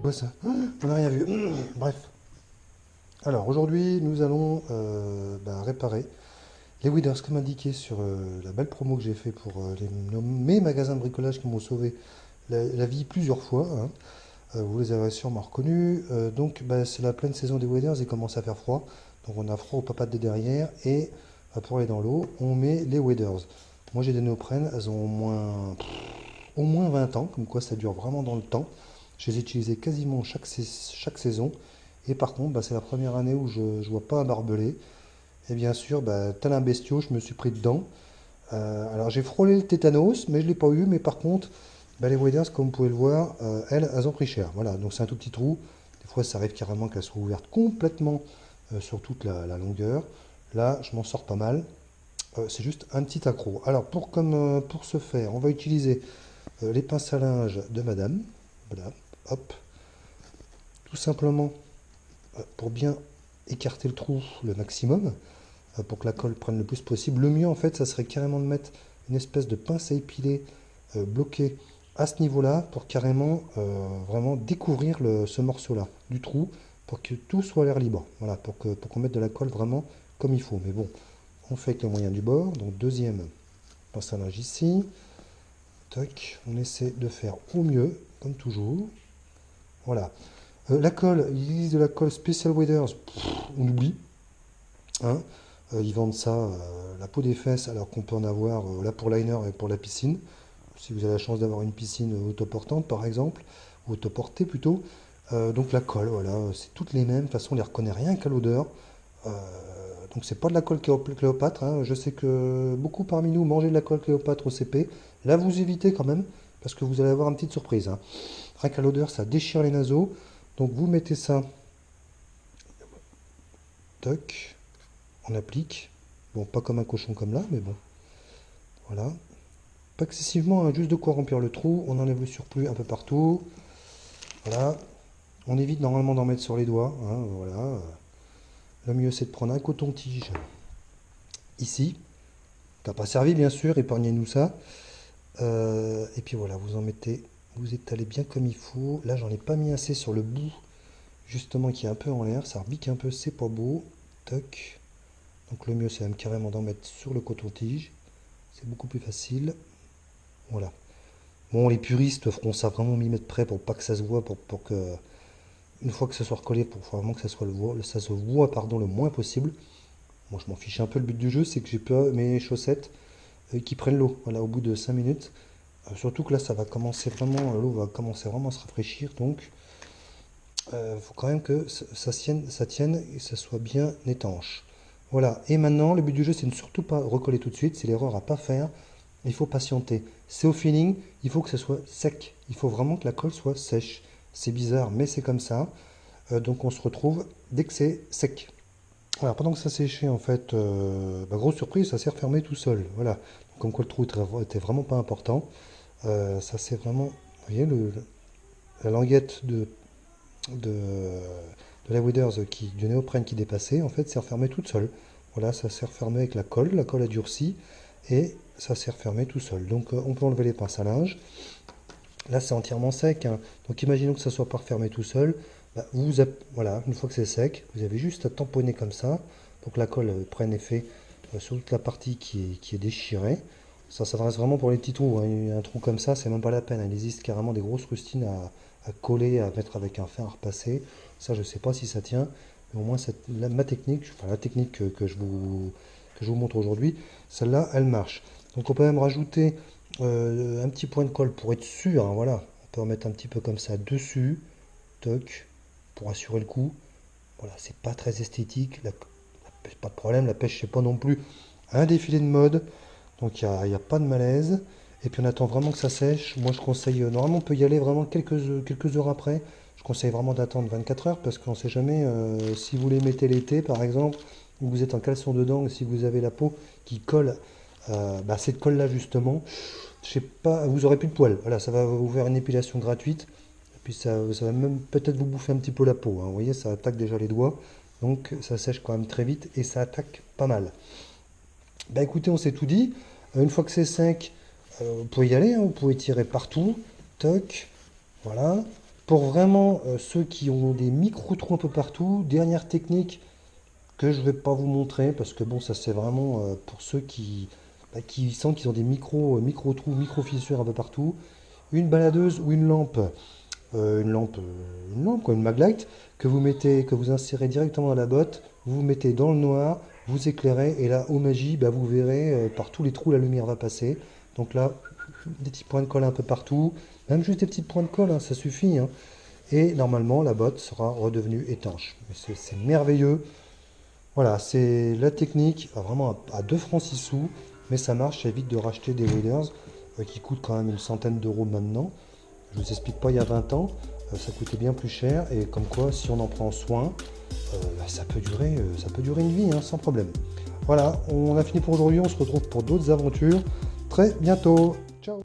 Quoi ça? On n'a rien vu. Bref. Alors aujourd'hui, nous allons réparer les Weeders comme indiqué sur la belle promo que j'ai fait pour mes magasins de bricolage qui m'ont sauvé la vie plusieurs fois, hein. Vous les avez sûrement reconnus. C'est la pleine saison des Waders, il commence à faire froid. Donc on a froid au papates de derrière et pour aller dans l'eau, on met les Waders. Moi j'ai des néoprènes, elles ont au moins 20 ans, comme quoi ça dure vraiment dans le temps. Je les ai utilisées quasiment chaque saison. Et par contre, c'est la première année où je ne vois pas un barbelé. Et bien sûr, tel un bestiau, je me suis pris dedans. Alors j'ai frôlé le tétanos, mais je ne l'ai pas eu. Mais par contre, les waders, comme vous pouvez le voir, elles ont pris cher. Voilà, donc c'est un tout petit trou. Des fois, ça arrive carrément qu'elles soient ouvertes complètement sur toute la longueur. Là, je m'en sors pas mal. C'est juste un petit accroc. Alors, pour ce faire, on va utiliser les pinces à linge de madame. Voilà, hop. Tout simplement pour bien écarter le trou le maximum, pour que la colle prenne le plus possible. Le mieux, en fait, ça serait carrément de mettre une espèce de pince à épiler bloquée à ce niveau-là pour carrément vraiment découvrir ce morceau-là du trou pour que tout soit à l'air libre. Voilà, pour qu'on mette de la colle vraiment comme il faut. Mais bon, on fait avec les moyens du bord. Donc, deuxième pince à linge ici. Toc, on essaie de faire au mieux, comme toujours. Voilà. La colle, ils utilisent de la colle Special Waders, on oublie, hein. Ils vendent ça, la peau des fesses, alors qu'on peut en avoir là pour liner et pour la piscine. Si vous avez la chance d'avoir une piscine autoportante par exemple, ou autoportée plutôt. Donc la colle, voilà, c'est toutes les mêmes. De toute façon, on ne les reconnaît rien qu'à l'odeur. Euh, donc c'est pas de la colle Cléopâtre, hein. Je sais que beaucoup parmi nous mangent de la colle Cléopâtre au CP. Là, vous évitez quand même, parce que vous allez avoir une petite surprise, hein. Rien qu'à l'odeur, ça déchire les naseaux. Donc vous mettez ça, toc, on applique. Bon, pas comme un cochon comme là, mais bon, voilà. Pas excessivement, hein, juste de quoi remplir le trou. On enlève le surplus un peu partout. Voilà. On évite normalement d'en mettre sur les doigts, hein, voilà. Le mieux, c'est de prendre un coton-tige ici. Ça n'a pas servi, bien sûr, épargnez-nous ça. Et puis voilà, vous en mettez, vous étalez bien comme il faut. Là, j'en ai pas mis assez sur le bout, justement, qui est un peu en l'air. Ça rebique un peu, c'est pas beau. Toc. Donc le mieux, c'est même carrément d'en mettre sur le coton-tige. C'est beaucoup plus facile. Voilà. Bon, les puristes feront ça vraiment millimètre près pour pas que ça se voit, pour que, une fois que ça soit recollé, pour vraiment que ça soit ça se voit, pardon, le moins possible. Moi, je m'en fiche un peu. Le but du jeu, c'est que j'ai pas mes chaussettes qui prennent l'eau. Voilà, au bout de 5 minutes. Surtout que là, ça va commencer vraiment, l'eau va commencer vraiment à se rafraîchir. Donc, il faut quand même que ça tienne et que ça soit bien étanche. Voilà. Et maintenant, le but du jeu, c'est de ne surtout pas recoller tout de suite. C'est l'erreur à pas faire. Il faut patienter. C'est au feeling. Il faut que ça soit sec. Il faut vraiment que la colle soit sèche. C'est bizarre, mais c'est comme ça. Donc, on se retrouve dès que c'est sec. Alors, pendant que ça séchait, en fait, grosse surprise, ça s'est refermé tout seul. Voilà. Donc, comme quoi le trou était vraiment pas important. Ça c'est vraiment, vous voyez, la languette de, de la Withers du néoprène qui dépassait, en fait, s'est refermée toute seule. Voilà, ça s'est refermé avec la colle a durci et ça s'est refermé tout seul. Donc on peut enlever les pinces à linge. Là c'est entièrement sec, hein. Donc imaginons que ça soit pas refermé tout seul. Voilà, une fois que c'est sec, vous avez juste à tamponner comme ça pour que la colle prenne effet sur toute la partie qui est déchirée. Ça s'adresse vraiment pour les petits trous, hein. Un trou comme ça, c'est même pas la peine, hein. Il existe carrément des grosses rustines à coller, à mettre avec un fer à repasser. Ça, je sais pas si ça tient, mais au moins ma technique, enfin la technique que je vous montre aujourd'hui, celle-là, elle marche. Donc on peut même rajouter un petit point de colle pour être sûr, hein, voilà. On peut en mettre un petit peu comme ça dessus, toc, pour assurer le coup. Voilà, c'est pas très esthétique, pas de problème, la pêche c'est pas non plus un défilé de mode, donc il n'y a pas de malaise. Et puis on attend vraiment que ça sèche. Moi je conseille, normalement on peut y aller vraiment quelques heures après. Je conseille vraiment d'attendre 24 heures parce qu'on ne sait jamais si vous les mettez l'été par exemple, ou vous êtes en caleçon dedans, et si vous avez la peau qui colle cette colle là justement, je sais pas, vous aurez plus de poils. Voilà, ça va vous faire une épilation gratuite. Et puis ça va même peut-être vous bouffer un petit peu la peau, hein. Vous voyez, ça attaque déjà les doigts. Donc ça sèche quand même très vite et ça attaque pas mal. Bah écoutez, on s'est tout dit. Une fois que c'est 5, vous pouvez y aller, hein, vous pouvez tirer partout. Toc, voilà. Pour vraiment ceux qui ont des micro-trous un peu partout, dernière technique que je ne vais pas vous montrer parce que bon, ça c'est vraiment pour ceux qui sentent qu'ils ont des micro-trous, micro-fissures un peu partout. Une baladeuse ou une lampe quoi, une maglite que vous mettez, que vous insérez directement dans la botte, vous mettez dans le noir, vous éclairez et là, au magie, bah, vous verrez par tous les trous la lumière va passer. Donc là, des petits points de colle un peu partout, même juste des petits points de colle, hein, ça suffit, hein. Et normalement, la botte sera redevenue étanche. C'est merveilleux. Voilà, c'est la technique, vraiment à 2 francs 6 sous, mais ça marche, ça évite de racheter des waders qui coûtent quand même une centaine d'euros maintenant. Je vous explique pas, il y a 20 ans, ça coûtait bien plus cher, et comme quoi, si on en prend soin, bah, ça peut durer une vie, hein, sans problème. Voilà, on a fini pour aujourd'hui, on se retrouve pour d'autres aventures très bientôt.